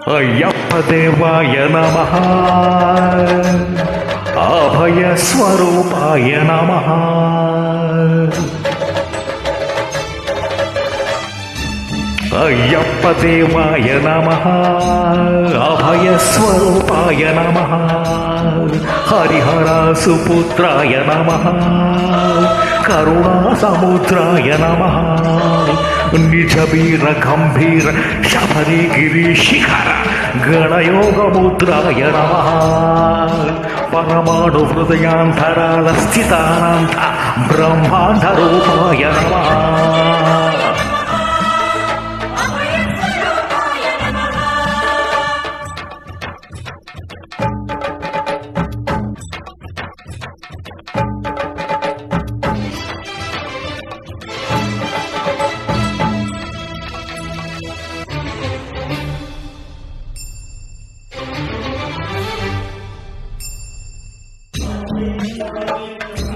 అయ్యప్ప దేవాయ నమః, అభయ స్వరూపాయ నమః. అయ్యప్ప దేవాయ నమః, అభయ స్వరూపాయ నమః. హరిహర సుపుత్రాయ నమః, కరుణా సముద్రాయ నమః. నిజ వీర గంభీర శబరిగిరి శిఖర గణయోగముద్రాయ నమః. పరమాణు హృదయాంతరాల స్థితానంత బ్రహ్మాండ రూపాయ నమః.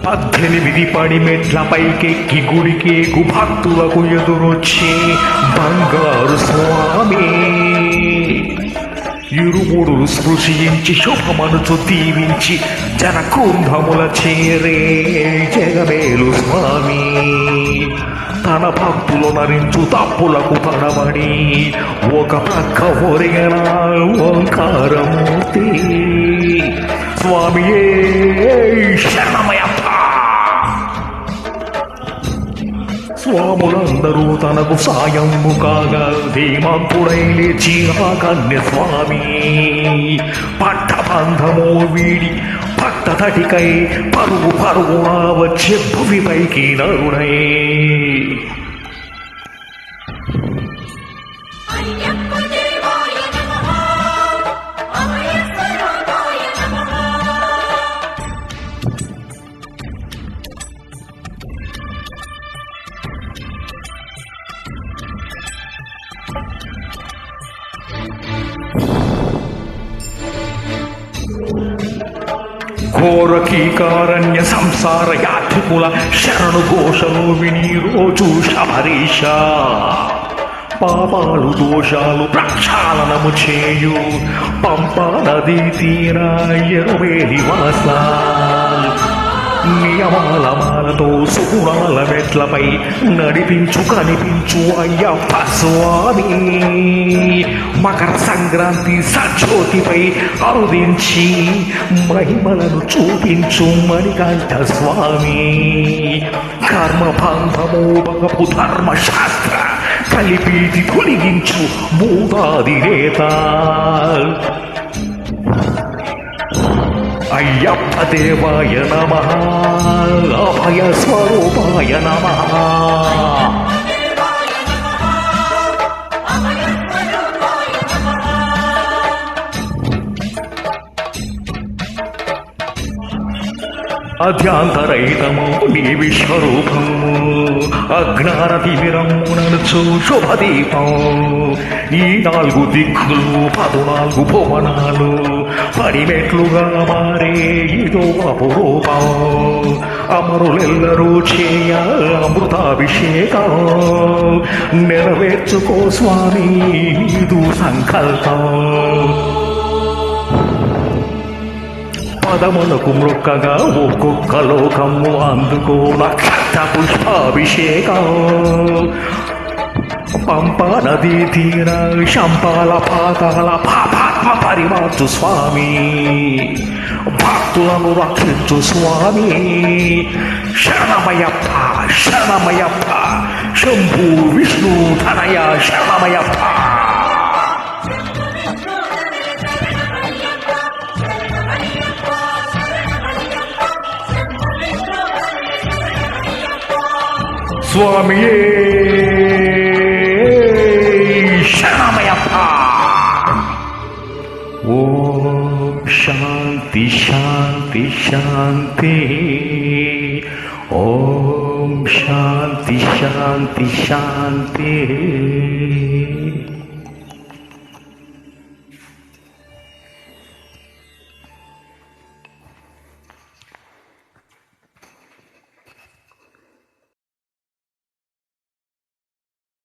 పద్దెనిమిది పడిమెట్ల పైకెక్కి గుడికేకు భక్తులకు ఎదురొచ్చే బంగారు స్వామి. ఇరుముడులు స్పృశించి శుభమనుచు దీవించి జనకుంభముల చేరే జగమేలు స్వామి. తన భక్తులు నరించు తప్పులకు పడబడి ఒక పక్క ఒరిగిన ఓంకారమూర్తి స్వామియే శరణమయ్యప్ప. స్వాములందరూ తనకు సాయము కాగా ధీమంతుడై లేచి కన్య స్వామి పట్టబంధము వీడి పట్టతటికై పరుగు పరుగున వచ్చే భువిపైకి నరుడై. ఘోరకీకారణ్య సంసార యాత్రికుల శరణు ఘోషలు విని రోజు శబరీష పాపాలు దోషాలు ప్రక్షాళనము చేయు పంపా నదీ తీర ఎరువేలి వాస. నియమాల మాలతో సుగుణాల మెట్లపై నడిపించు కనిపించు అయ్యప్ప స్వామి. మకర సంక్రాంతి సజ్యోతిపై అరుదించి మహిమలను చూపించు మణికంఠ స్వామి. కర్మబంధము బగపు ధర్మశాస్త్ర కలిపీటి తొలగించు భూతాది నేత అయ్యప్ప దేవాయ నమః, అభయ స్వరూపాయ నమః. అధ్యాంతరహితము నీ విశ్వరూపము అజ్ఞాన తిమిరముననుచు శుభదీపం. ఈ 4 దిక్కులు 14 భువనాలు పడిమెట్లుగా మారే ఇదో అపురూపం. అమరులెల్లరూ చేయ అమృతాభిషేకం నెరవేర్చుకో స్వామి ఇది సంకల్పం. పదములకు మృక్కగా ఒక్కొక్క లోకము అందుకో నక్షత్ర పుష్పాభిషేకం. పంపా నదీ తీర శంపాల పాతాల పాపాత్మ పరిమార్చు స్వామి. భక్తులను రక్షించు స్వామి. శరణమయ్యప్ప శరణమయ్యప్ప శంభు విష్ణు ధనయ శరణమయ్యప్ప. స్వామియే శరణమయ్యప్ప. ఓం శాంతి శాంతి శాంతి. ఓం శాంతి శాంతి శాంతి.